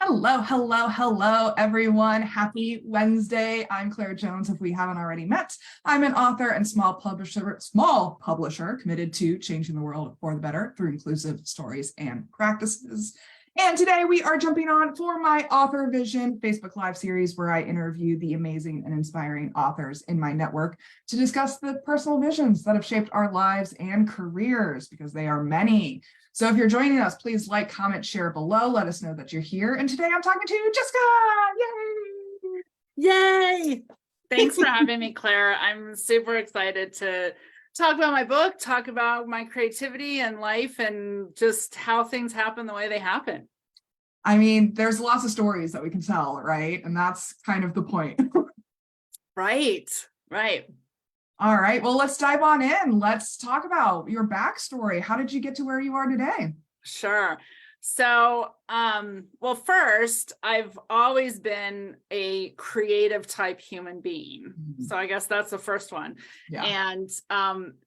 Hello, hello, hello, everyone. Happy Wednesday. I'm Claire Jones. If we haven't already met, I'm an author and small publisher committed to changing the world for the better through inclusive stories and practices. And today we are jumping on for my Authorvision Facebook Live series where I interview the amazing and inspiring authors in my network to discuss the personal visions that have shaped our lives and careers, because they are many. So if you're joining us, please like, comment, share below. Let us know that you're here. And today I'm talking to Jessica. Yay! Yay! Thanks for having me, Claire. I'm super excited to talk about my book, talk about my creativity and life, and just how things happen the way they happen. I mean, there's lots of stories that we can tell, right? And that's kind of the point. Right. All right, well, let's dive on in. Let's talk about your backstory. How did you get to where you are today? Sure. So, well, first, I've always been a creative type human being. So I guess that's the first one. Yeah. And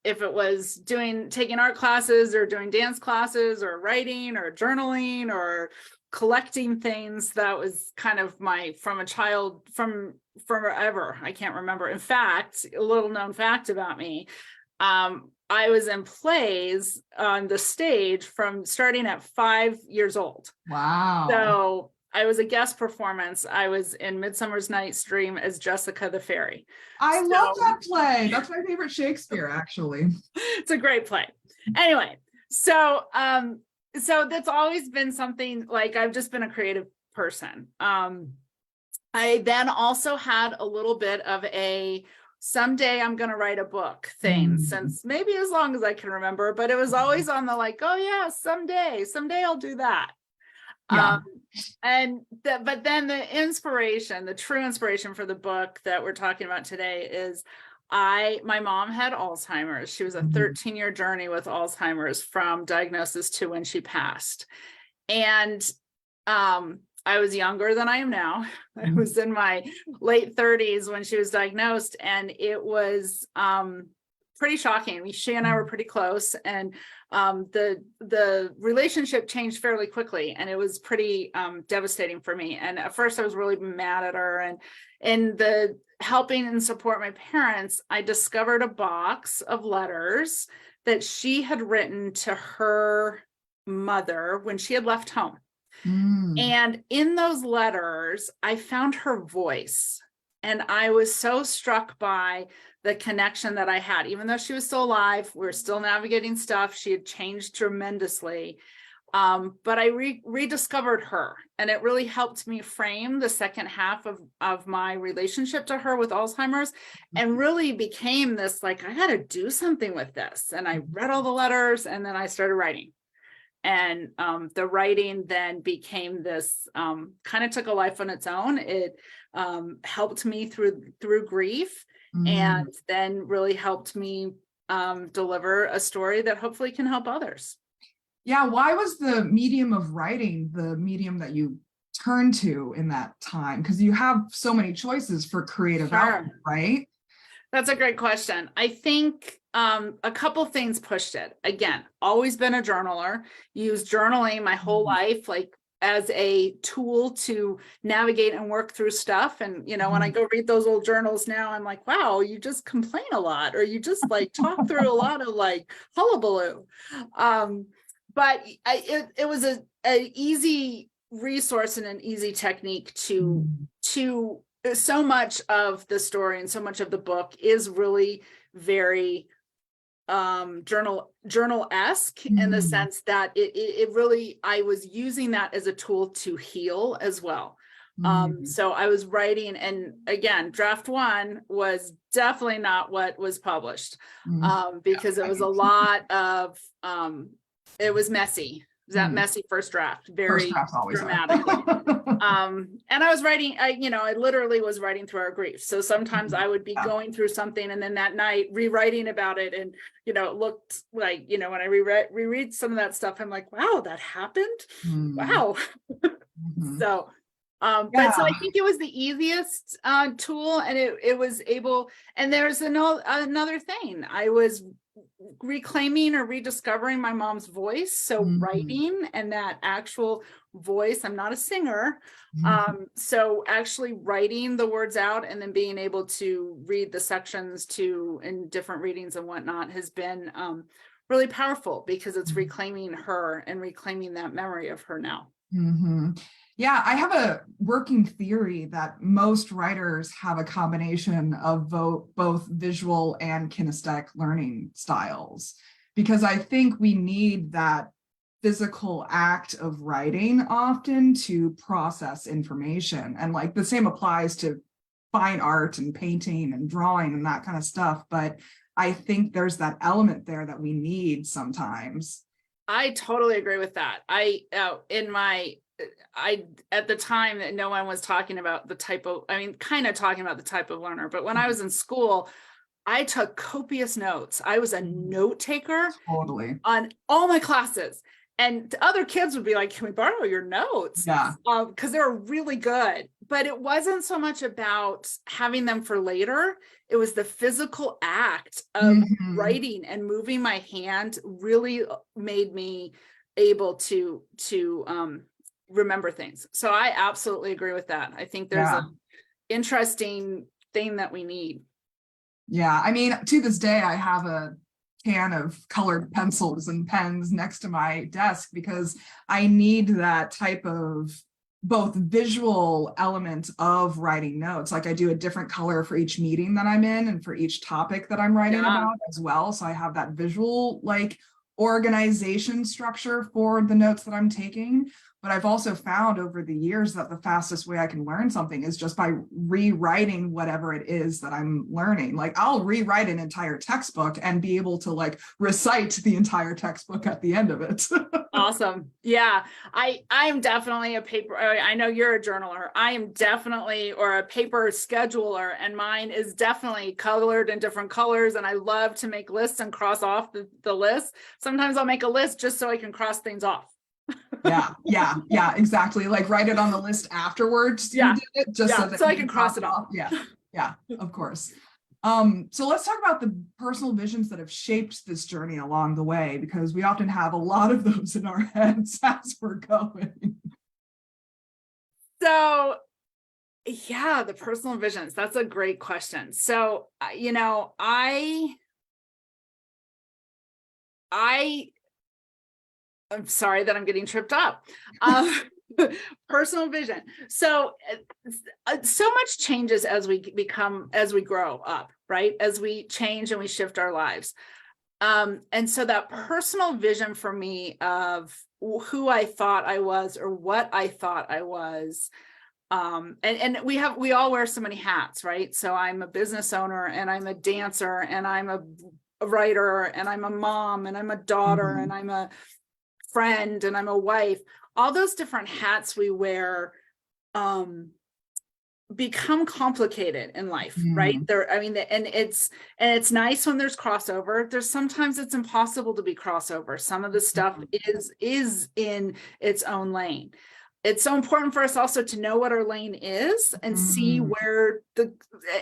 if it was taking art classes or doing dance classes or writing or journaling or collecting things, that was kind of from forever. I can't remember. In fact, a little known fact about me, I was in plays on the stage from starting at 5 years old. Wow. So I was a guest performance. I was in Midsummer's Night's Dream as Jessica the Fairy. I love that play. That's my favorite Shakespeare, actually. It's a great play. Anyway, so that's always been something, like, I've just been a creative person. I then also had a little bit of a someday I'm going to write a book thing since maybe as long as I can remember, but it was always on the like, oh yeah, someday I'll do that. Yeah. But then the true inspiration for the book that we're talking about today is my mom had Alzheimer's. She was a 13-year journey with Alzheimer's from diagnosis to when she passed. And I was younger than I am now. I was in my late 30s when she was diagnosed, and it was pretty shocking. She and I were pretty close, and the relationship changed fairly quickly, and it was pretty devastating for me. And at first I was really mad at her, and in the helping and support my parents, I discovered a box of letters that she had written to her mother when she had left home. And in those letters, I found her voice, and I was so struck by the connection that I had. Even though she was still alive, we were still navigating stuff. She had changed tremendously. But I rediscovered her, and it really helped me frame the second half of my relationship to her with Alzheimer's, and really became this, like, I got to do something with this. And I read all the letters, and then I started writing. And the writing then became this, kind of took a life on its own. It helped me through grief, and then really helped me deliver a story that hopefully can help others. Yeah, why was the medium of writing the medium that you turned to in that time? Because you have so many choices for creative output, right? That's a great question. I think a couple things pushed it. Again, always been a journaler, used journaling my whole life, like as a tool to navigate and work through stuff. And, when I go read those old journals now, I'm like, wow, you just complain a lot, or you just like talk through a lot of like hullabaloo. But it was a easy resource and an easy technique to so much of the story and so much of the book is really very journal-esque in the sense that it really, I was using that as a tool to heal as well. So I was writing, and again, draft one was definitely not what was published, because it was a lot of it was messy. That messy first draft, very dramatically. And I was writing, I literally was writing through our grief. So sometimes I would be going through something, and then that night rewriting about it. And, it looked like, when I reread some of that stuff, I'm like, wow, that happened. Wow. So, but so I think it was the easiest tool, and it was able, and there's another thing. I was reclaiming or rediscovering my mom's voice. So writing, and that actual voice. I'm not a singer. So actually writing the words out and then being able to read the sections in different readings and whatnot has been really powerful, because it's reclaiming her and reclaiming that memory of her now. Yeah, I have a working theory that most writers have a combination of both visual and kinesthetic learning styles, because I think we need that physical act of writing often to process information. And like the same applies to fine art and painting and drawing and that kind of stuff. But I think there's that element there that we need sometimes. I totally agree with that. At the time that no one was talking about the type of, kind of talking about the type of learner, but when I was in school, I took copious notes. I was a note taker on all my classes. And the other kids would be like, can we borrow your notes? Yeah. Because they were really good. But it wasn't so much about having them for later. It was the physical act of writing and moving my hand really made me able to remember things. So I absolutely agree with that. I think there's an interesting thing that we need. Yeah, I mean, to this day, I have a can of colored pencils and pens next to my desk because I need that type of both visual element of writing notes. Like I do a different color for each meeting that I'm in and for each topic that I'm writing about as well. So I have that visual like organization structure for the notes that I'm taking. But I've also found over the years that the fastest way I can learn something is just by rewriting whatever it is that I'm learning. Like I'll rewrite an entire textbook and be able to like recite the entire textbook at the end of it. Awesome. Yeah, I'm definitely a paper. I know you're a journaler. I am definitely, or a paper scheduler, and mine is definitely colored in different colors. And I love to make lists and cross off the list. Sometimes I'll make a list just so I can cross things off. Yeah, exactly. Like write it on the list afterwards. Yeah, you did it, just so I can cross it off. Yeah, of course. So let's talk about the personal visions that have shaped this journey along the way, because we often have a lot of those in our heads as we're going. So yeah, the personal visions, that's a great question. So, I'm sorry that I'm getting tripped up. Personal vision. So much changes as we grow up, right? As we change and we shift our lives. And so that personal vision for me of who I thought I was or what I thought I was. And we all wear so many hats, right? So I'm a business owner and I'm a dancer and I'm a writer and I'm a mom and I'm a daughter and I'm a friend and I'm a wife. All those different hats we wear become complicated in life, right? And it's nice when there's crossover. There's sometimes it's impossible to be crossover. Some of the stuff is in its own lane. It's so important for us also to know what our lane is and see where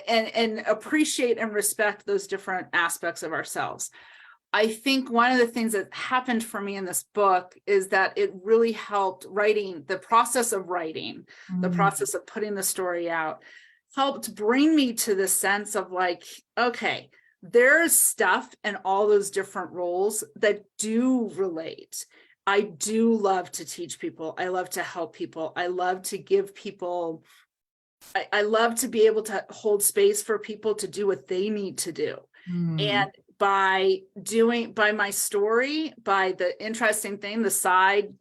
and appreciate and respect those different aspects of ourselves. I think one of the things that happened for me in this book is that it really helped the process of writing, the process of putting the story out, helped bring me to the sense of like, okay, there's stuff in all those different roles that do relate. I do love to teach people. I love to help people. I love to give people, I love to be able to hold space for people to do what they need to do. And by my story, by the interesting thing, the side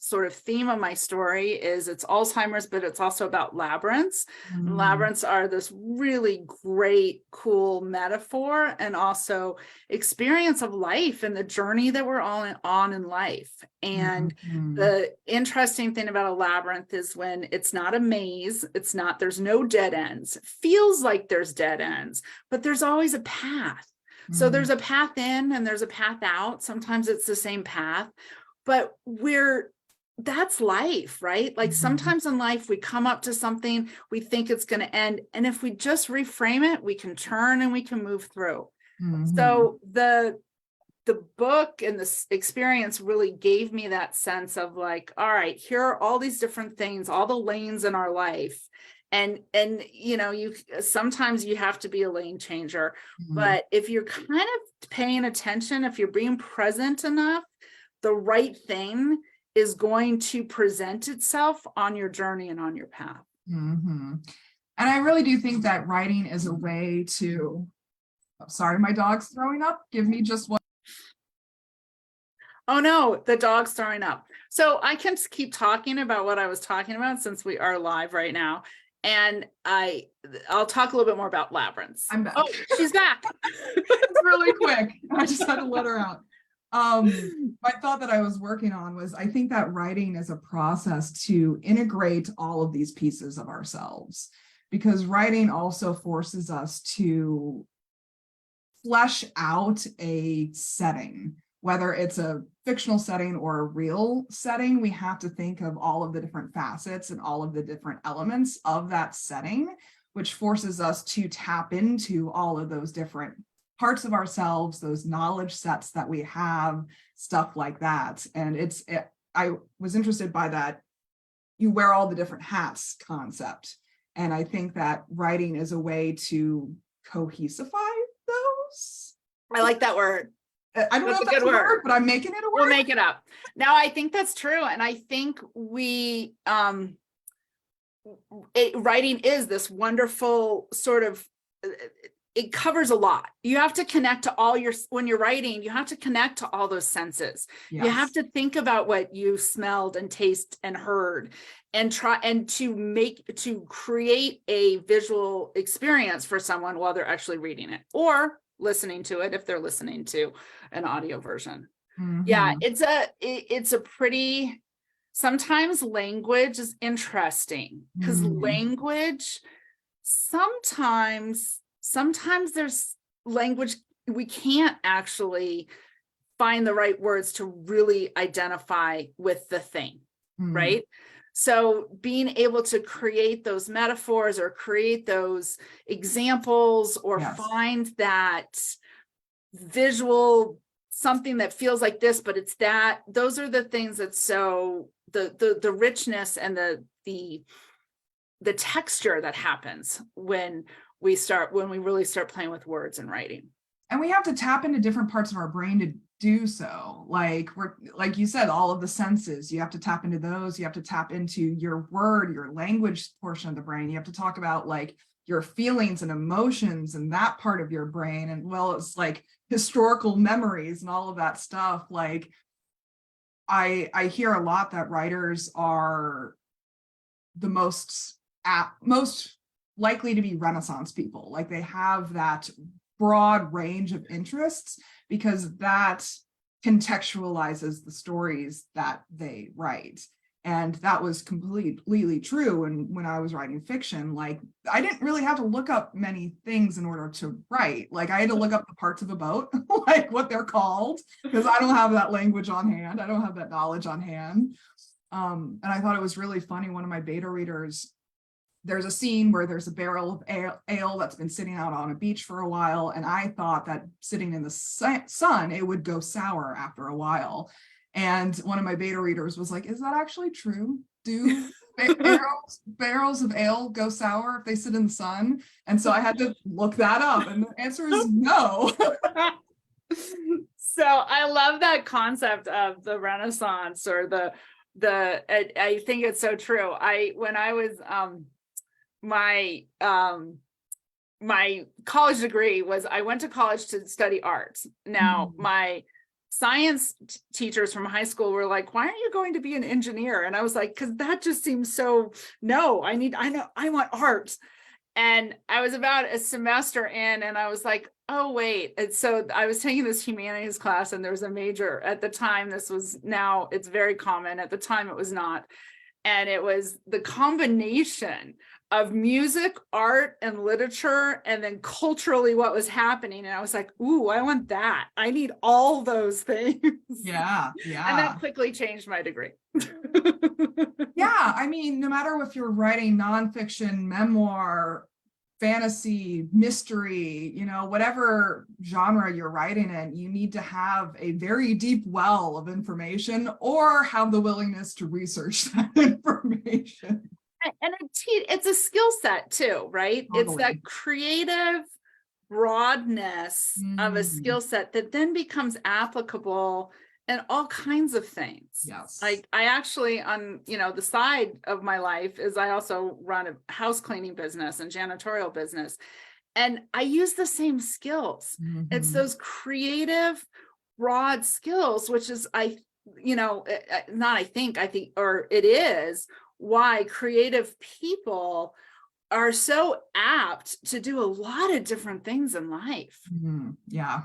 sort of theme of my story is it's Alzheimer's, but it's also about labyrinths. And labyrinths are this really great, cool metaphor and also experience of life and the journey that we're all on in life. And the interesting thing about a labyrinth is when it's not a maze, there's no dead ends. It feels like there's dead ends, but there's always a path. So there's a path in and there's a path out. Sometimes it's the same path, but that's life, right? Like sometimes in life, we come up to something, we think it's going to end. And if we just reframe it, we can turn and we can move through. So the the book and this experience really gave me that sense of like, all right, here are all these different things, all the lanes in our life. And you sometimes you have to be a lane changer, but if you're kind of paying attention, if you're being present enough, the right thing is going to present itself on your journey and on your path. And I really do think that writing is a way to, sorry, my dog's throwing up. Give me just one. Oh no, the dog's throwing up. So I can keep talking about what I was talking about since we are live right now. And I'll talk a little bit more about Labyrinth. I'm back. Oh, she's back. It's really quick. I just had to let her out. My thought that I was working on was, I think that writing is a process to integrate all of these pieces of ourselves, because writing also forces us to flesh out a setting. Whether it's a fictional setting or a real setting, we have to think of all of the different facets and all of the different elements of that setting, which forces us to tap into all of those different parts of ourselves, those knowledge sets that we have, stuff like that. And I was interested by that you wear all the different hats concept. And I think that writing is a way to cohesify those. I like that word. I don't know if that's a word, but I'm making it a word. We'll make it up. Now, I think that's true. And I think writing is this wonderful sort of, it covers a lot. You have to connect to when you're writing, you have to connect to all those senses. Yes. You have to think about what you smelled and tasted and heard, and try to create a visual experience for someone while they're actually reading it or listening to it if they're listening to an audio version. Yeah, it's a pretty, sometimes language is interesting because language, sometimes there's language we can't actually find the right words to really identify with the thing, right? So being able to create those metaphors or create those examples or find that visual, something that feels like this, but it's that, those are the things that so the richness and the texture that happens when we really start playing with words and writing. And we have to tap into different parts of our brain to do so. Like you said, all of the senses, you have to tap into those. You have to tap into your language portion of the brain. You have to talk about like your feelings and emotions and that part of your brain. And well, it's like historical memories and all of that stuff. Like I hear a lot that writers are the most likely to be Renaissance people. Like they have that broad range of interests because that contextualizes the stories that they write. And that was completely true. And when I was writing fiction, like I didn't really have to look up many things in order to write. Like I had to look up the parts of a boat, like what they're called, because I don't have that language on hand. I don't have that knowledge on hand. And I thought it was really funny. One of my beta readers, there's a scene where there's a barrel of ale that's been sitting out on a beach for a while. And I thought that sitting in the sun, it would go sour after a while. And one of my beta readers was like, is that actually true? Do barrels of ale go sour if they sit in the sun? And so I had to look that up. And the answer is no. So I love that concept of the Renaissance or I think it's so true. When I was, my college degree was, I went to college to study arts. Now my science teachers from high school were like, why aren't you going to be an engineer? And I was like, because that just seems so, no, I want art. And I was about a semester in and I was like, oh, wait. And so I was taking this humanities class and there was a major at the time. Now it's very common. At the time it was not. And it was the combination of music, art, and literature, and then culturally what was happening. And I was like, ooh, I want that. I need all those things. Yeah. And that quickly changed my degree. Yeah, I mean, no matter if you're writing nonfiction, memoir, fantasy, mystery, whatever genre you're writing in, you need to have a very deep well of information or have the willingness to research that information. And it's a skill set too, right? Totally. It's that creative broadness of a skill set that then becomes applicable in all kinds of things. Yes. I actually, on the side of my life, is I also run a house cleaning business and janitorial business, and I use the same skills. It's those creative broad skills, which is it is why creative people are so apt to do a lot of different things in life. Yeah.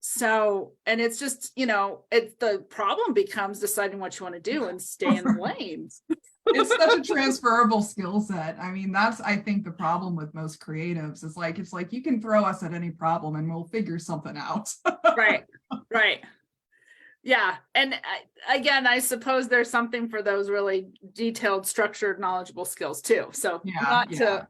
So, and it's just, the problem becomes deciding what you want to do and stay in the lanes. It's such a transferable skill set. I mean, that's, I think, the problem with most creatives is it's like you can throw us at any problem and we'll figure something out. Right. Yeah. And again, I suppose there's something for those really detailed, structured, knowledgeable skills too. So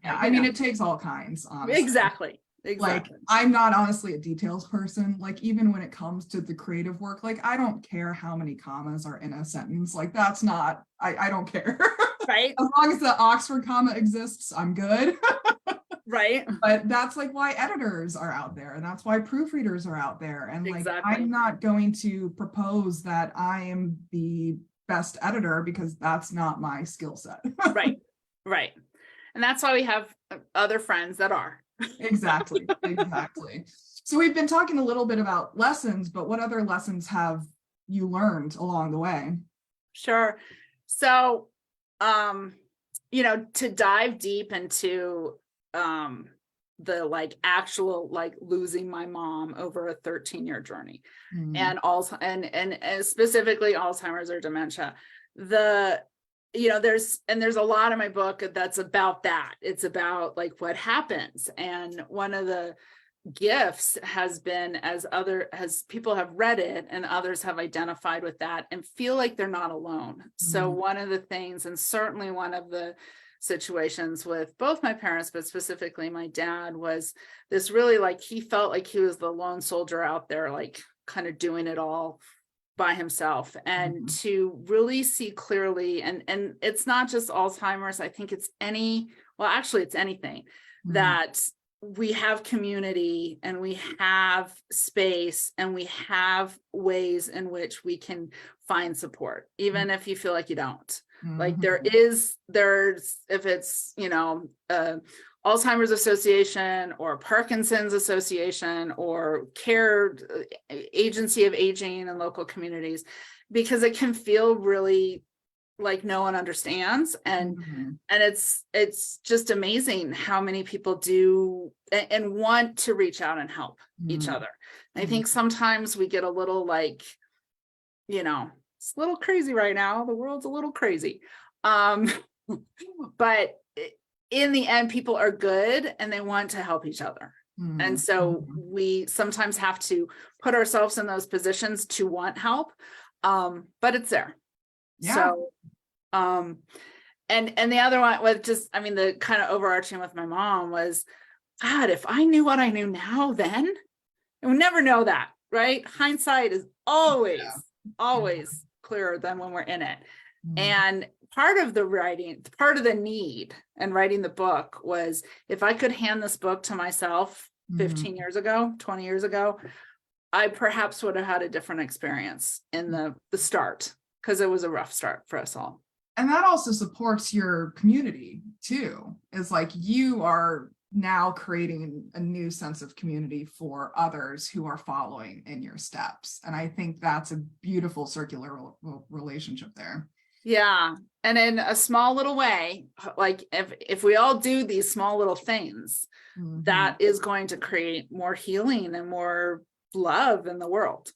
I mean, it takes all kinds, honestly. Exactly. Like, I'm not honestly a details person. Like, even when it comes to the creative work, like, I don't care how many commas are in a sentence. Like, that's not, I don't care. Right. As long as the Oxford comma exists, I'm good. Right. But that's like why editors are out there, and that's why proofreaders are out there. And I'm not going to propose that I am the best editor because that's not my skill set. Right. And that's why we have other friends that are. Exactly. So we've been talking a little bit about lessons, but what other lessons have you learned along the way? Sure. So, to dive deep into the actual losing my mom over a 13-year journey and also and specifically Alzheimer's or dementia, there's a lot in my book that's about that. It's about what happens. And one of the gifts has been as people have read it and others have identified with that and feel like they're not alone. So one of the things, and certainly one of the situations with both my parents, but specifically my dad, was this really he felt like he was the lone soldier out there, kind of doing it all by himself. And to really see clearly, and it's not just Alzheimer's, I think it's it's anything that we have community and we have space and we have ways in which we can find support, even if you feel like you don't. There's if it's Alzheimer's Association or Parkinson's Association or Care Agency of Aging and local communities, because it can feel really like no one understands. And it's just amazing how many people do and want to reach out and help each other. I think sometimes we get a little it's a little crazy right now. The world's a little crazy. But in the end, people are good and they want to help each other. And so we sometimes have to put ourselves in those positions to want help. But it's there. Yeah. So, and the other one was the kind of overarching with my mom was, God, if I knew what I knew now, then I would never know that, right? Hindsight is always clearer than when we're in it. And part of the need and writing the book was, if I could hand this book to myself 15 years ago, 20 years ago, I perhaps would have had a different experience in the start, because it was a rough start for us all. And that also supports your community too. It's you are now creating a new sense of community for others who are following in your steps. And I think that's a beautiful circular relationship there. Yeah. And in a small little way, if we all do these small little things, that is going to create more healing and more love in the world.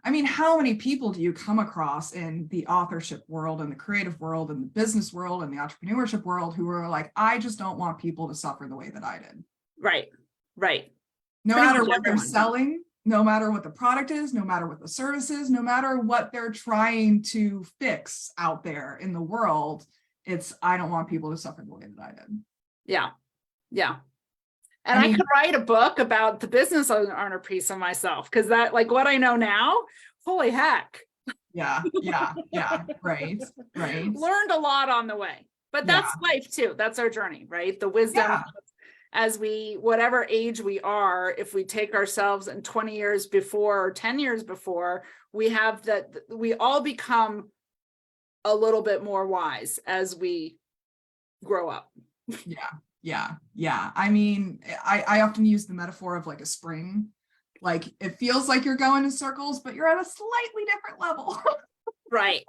I mean, how many people do you come across in the authorship world and the creative world and the business world and the entrepreneurship world who are like, I just don't want people to suffer the way that I did. Right. No matter what they're selling, no matter what the product is, no matter what the service is, no matter what they're trying to fix out there in the world, it's, I don't want people to suffer the way that I did. Yeah. And I could write a book about the business owner piece of myself, because that, like, what I know now, holy heck. Yeah. Right. Learned a lot on the way, but that's life too. That's our journey, right? The wisdom as we, whatever age we are, if we take ourselves in 20 years before or 10 years before, we have that, we all become a little bit more wise as we grow up. Yeah. I mean, I often use the metaphor of like a spring. Like it feels like you're going in circles, but you're at a slightly different level. Right.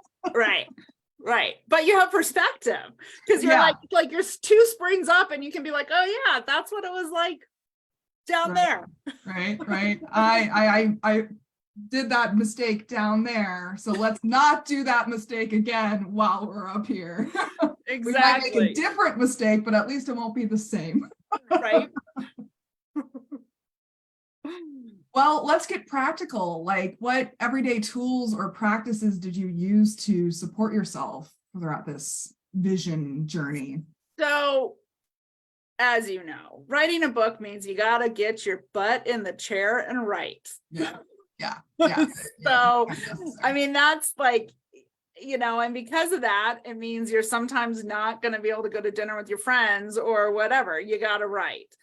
But you have perspective, because you're like you're 2 springs up and you can be like, oh yeah, that's what it was like down there. Right. I did that mistake down there, so let's not do that mistake again while we're up here. Exactly. We might make a different mistake, but at least it won't be the same. Right. Well, let's get practical. Like, what everyday tools or practices did you use to support yourself throughout this vision journey? So, as you know, writing a book means you got to get your butt in the chair and write. Yeah. So, I mean, that's like, and because of that, it means you're sometimes not going to be able to go to dinner with your friends or whatever. You got to write.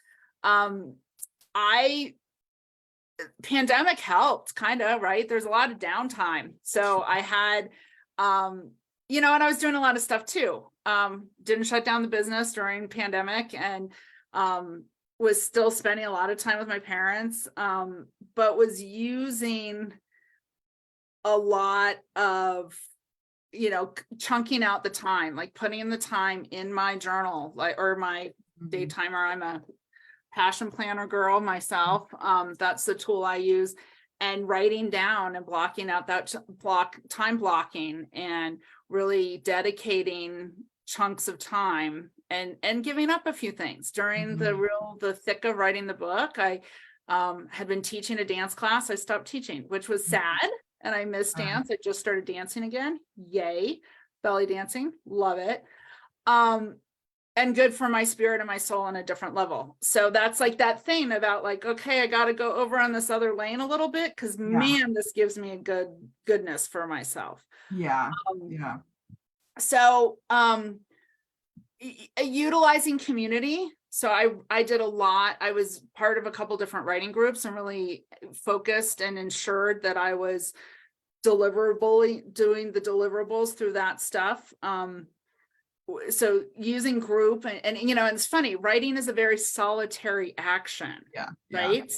Pandemic helped, kind of, right? There's a lot of downtime. So I had, and I was doing a lot of stuff too. Didn't shut down the business during pandemic, and was still spending a lot of time with my parents, but was using a lot of, chunking out the time, like putting in the time in my journal, like, or my day timer. I'm a passion planner girl myself. That's the tool I use, and writing down and blocking out that time blocking, and really dedicating chunks of time, and giving up a few things during the thick of writing the book. I had been teaching a dance class. I stopped teaching, which was sad, and I missed dance. I just started dancing again. Yay. Belly dancing. Love it. And good for my spirit and my soul on a different level. So that's like that thing about like, okay, I got to go over on this other lane a little bit, because man, this gives me a goodness for myself. So utilizing community. So I did a lot. I was part of a couple different writing groups, and really focused and ensured that I was doing the deliverables through that stuff. So using group, and it's funny, writing is a very solitary action, right?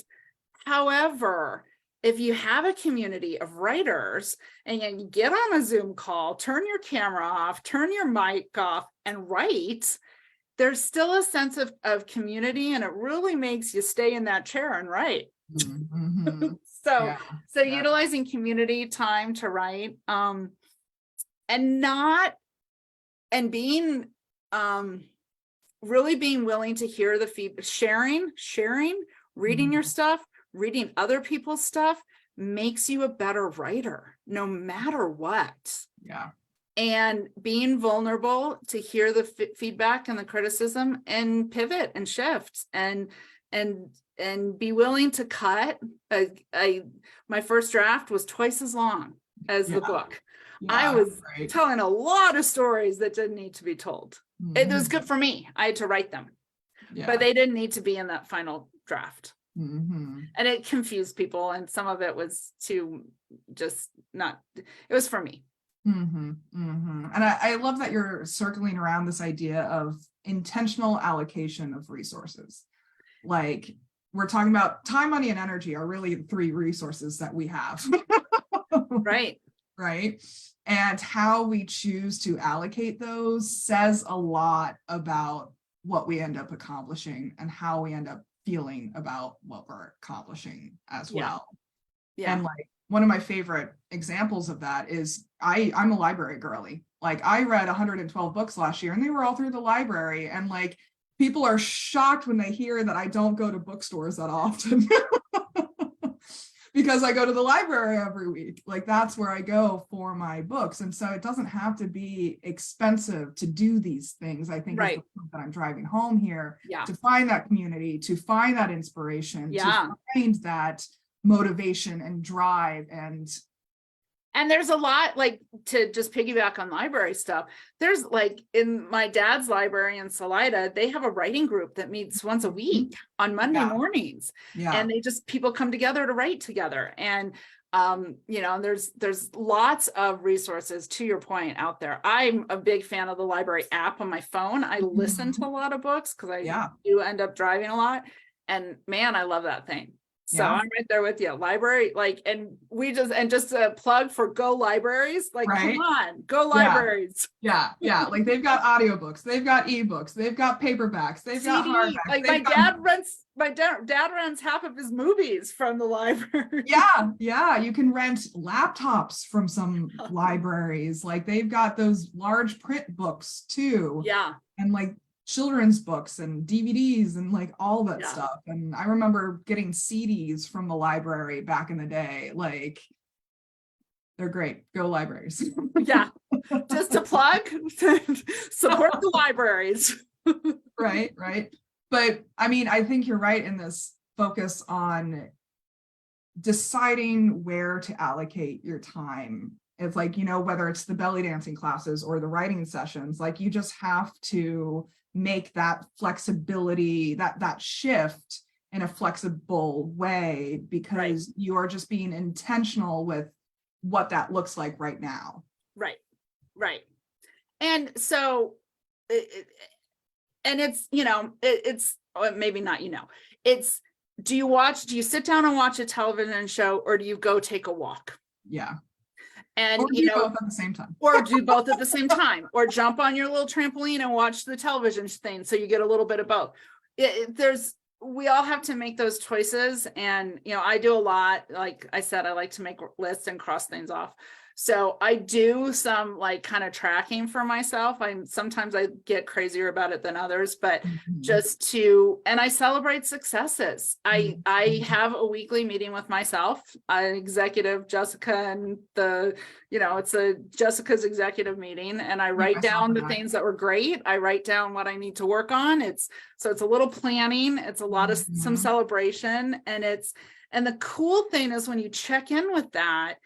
However, if you have a community of writers and you get on a Zoom call, turn your camera off, turn your mic off, and write, there's still a sense of community, and it really makes you stay in that chair and write. So utilizing community time to write, and being really being willing to hear the feedback, sharing, reading your stuff, reading other people's stuff makes you a better writer, no matter what. And being vulnerable to hear the feedback and the criticism, and pivot and shift, and be willing to cut. My first draft was twice as long as the book. I was telling a lot of stories that didn't need to be told. It was good for me. I had to write them, but they didn't need to be in that final draft. And it confused people, and some of it was it was for me. And I love that you're circling around this idea of intentional allocation of resources. Like, we're talking about time, money, and energy are really the 3 resources that we have. Right. And how we choose to allocate those says a lot about what we end up accomplishing, and how we end up feeling about what we're accomplishing as well. And like, one of my favorite examples of that is I'm a library girly. Like, I read 112 books last year, and they were all through the library. And like, people are shocked when they hear that I don't go to bookstores that often. because I go to the library every week. Like that's where I go for my books. And so it doesn't have to be expensive to do these things. I think is the point that I'm driving home here, to find that community, to find that inspiration, to find that motivation and drive. And there's a lot, like, to just piggyback on library stuff. There's like in my dad's library in Salida, they have a writing group that meets once a week on Monday mornings. And they just, people come together to write together. And, you know, there's lots of resources, to your point, out there. I'm a big fan of the library app on my phone. I listen to a lot of books because I do end up driving a lot. And man, I love that thing. So I'm right there with you. Library, like, and just a plug for Go Libraries, like, come on, Go Libraries. Yeah. Like they've got audiobooks, they've got ebooks, they've got paperbacks, they've got hardbacks. Like my dad rents half of his movies from the library. Yeah. You can rent laptops from some libraries. Like they've got those large print books too. Yeah. And like children's books and DVDs and like all that stuff. And I remember getting CDs from the library back in the day. Like they're great. Go libraries. Just to plug, support the libraries. Right. But I mean, I think you're right in this focus on deciding where to allocate your time. It's like, you know, whether it's the belly dancing classes or the writing sessions, like you just have to make that flexibility, that shift in a flexible way, because you are just being intentional with what that looks like right now. Right. And so, and it's, you know, it's maybe not, you know, it's, do you sit down and watch a television show, or do you go take a walk? And or you know, both at the same time. Or do both at the same time, or jump on your little trampoline and watch the television thing, so you get a little bit of both. We all have to make those choices. And, you know, I do a lot, like I said, I like to make lists and cross things off. So I do some like kind of tracking for myself. Sometimes I get crazier about it than others, but and I celebrate successes. I have a weekly meeting with myself, executive Jessica, and it's a Jessica's executive meeting, and I write down the things that were great. I write down what I need to work on. It's a little planning. It's a lot of some celebration, and the cool thing is when you check in with that,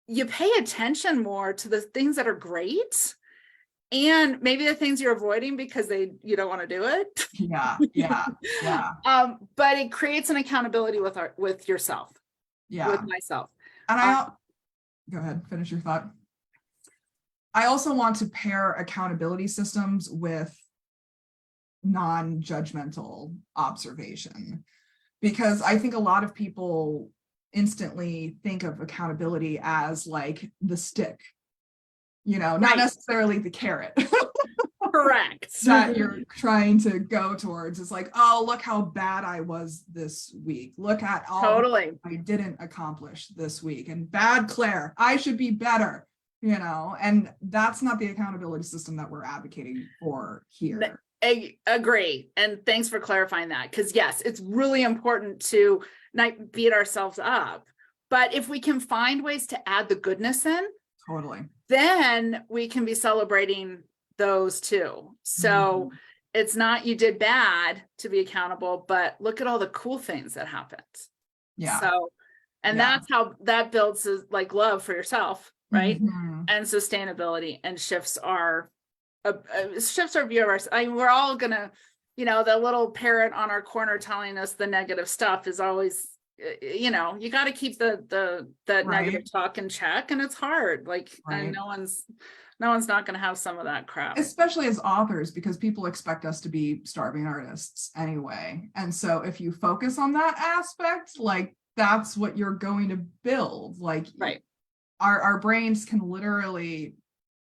you pay attention more to the things that are great, and maybe the things you're avoiding because you don't want to do it. Yeah. But it creates an accountability with yourself. With myself. And go ahead, finish your thought. I also want to pair accountability systems with non-judgmental observation, because I think a lot of people instantly think of accountability as like the stick, not necessarily the carrot. Correct. That you're trying to go towards. It's like, oh, look how bad I was this week. Look at all I didn't accomplish this week. And bad Claire, I should be better, and that's not the accountability system that we're advocating for here. I agree. And thanks for clarifying that. Because yes, it's really important to not beat ourselves up. But if we can find ways to add the goodness in, then we can be celebrating those too. So it's not you did bad to be accountable, but look at all the cool things that happened. So, and that's how that builds like love for yourself, right? And sustainability, and shifts our view of ourselves. I mean, we're all gonna, the little parrot on our corner telling us the negative stuff is always, you got to keep the negative talk in check, and it's hard. And no one's not going to have some of that crap, especially as authors, because people expect us to be starving artists anyway. And so if you focus on that aspect, that's what you're going to build. Our brains can literally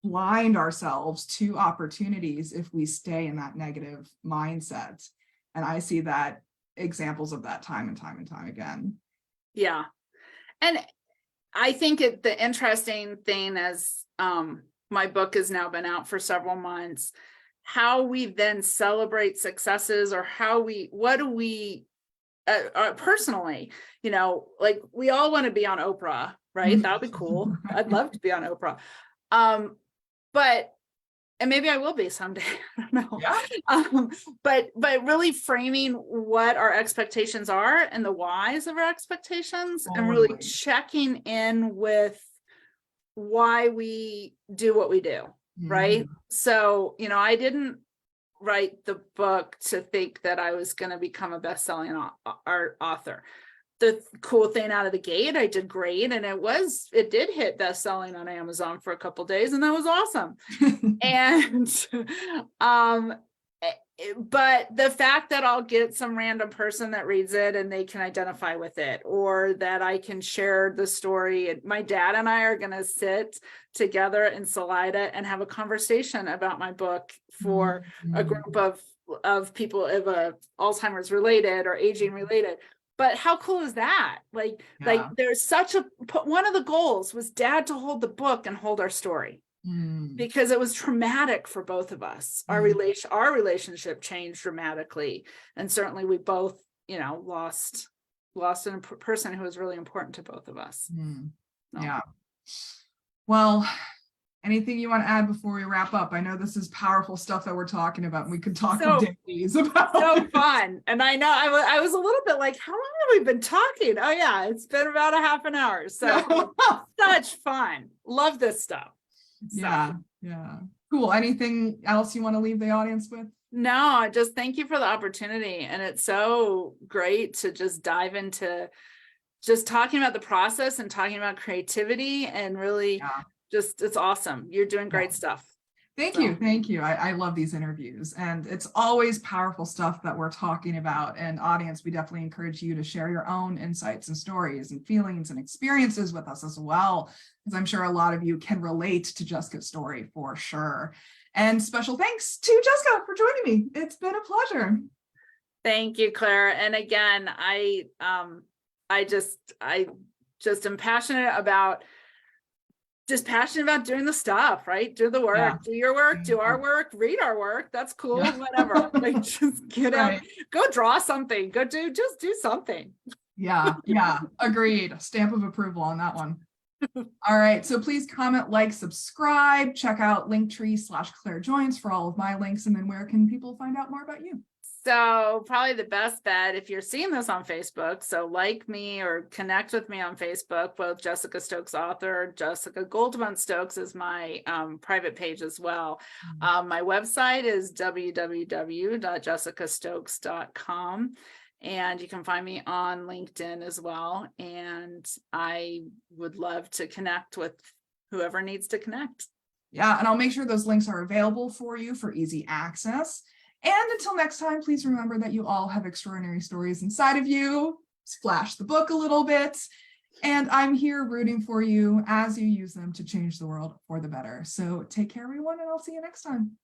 blind ourselves to opportunities if we stay in that negative mindset. And I see that examples of that time and time again. Yeah. And I think the interesting thing is, my book has now been out for several months, how we then celebrate successes, or what do we personally, you know, like we all want to be on Oprah, right? That would be cool. I'd love to be on Oprah. But and maybe I will be someday. I don't know. Yeah. But really framing what our expectations are and the whys of our expectations, and really checking in with why we do what we do, right? So, you know, I didn't write the book to think that I was going to become a best-selling author. The cool thing out of the gate, I did great, and it did hit best-selling on Amazon for a couple days, and that was awesome. And but the fact that I'll get some random person that reads it and they can identify with it, or that I can share the story, and my dad and I are going to sit together in Salida and have a conversation about my book for a group of people of Alzheimer's related or aging related. But how cool is that? Like there's one of the goals was Dad to hold the book and hold our story. Because it was traumatic for both of us. Our relationship changed dramatically, and certainly we both, you know, lost a person who was really important to both of us. Yeah. Well, anything you want to add before we wrap up? I know this is powerful stuff that we're talking about, and we could talk for days about. So fun, and I know I was a little bit like, how long have we been talking? Oh yeah, it's been about a half an hour. So such fun. Love this stuff. Yeah. Cool. Anything else you want to leave the audience with? No, just thank you for the opportunity. And it's so great to just dive into just talking about the process and talking about creativity, and really it's awesome. You're doing great stuff. Thank you. I love these interviews, and it's always powerful stuff that we're talking about. And audience, we definitely encourage you to share your own insights and stories and feelings and experiences with us as well, because I'm sure a lot of you can relate to Jessica's story for sure. And special thanks to Jessica for joining me. It's been a pleasure. Thank you, Claire. And again, I just am passionate about doing the stuff, right? Do the work, do your work, do our work, read our work. That's cool. Whatever. Like, just get out, go draw something, just do something. Yeah. Agreed. Stamp of approval on that one. All right. So please comment, like, subscribe, check out linktr.ee/clairjoyance for all of my links. And then where can people find out more about you? So probably the best bet, if you're seeing this on Facebook, so like me or connect with me on Facebook, both Jessica Stokes author, Jessica Goldman Stokes is my private page as well. My website is www.jessicastokes.com. And you can find me on LinkedIn as well. And I would love to connect with whoever needs to connect. Yeah, and I'll make sure those links are available for you for easy access. And until next time, please remember that you all have extraordinary stories inside of you. Splash the book a little bit. And I'm here rooting for you as you use them to change the world for the better. So take care, everyone, and I'll see you next time.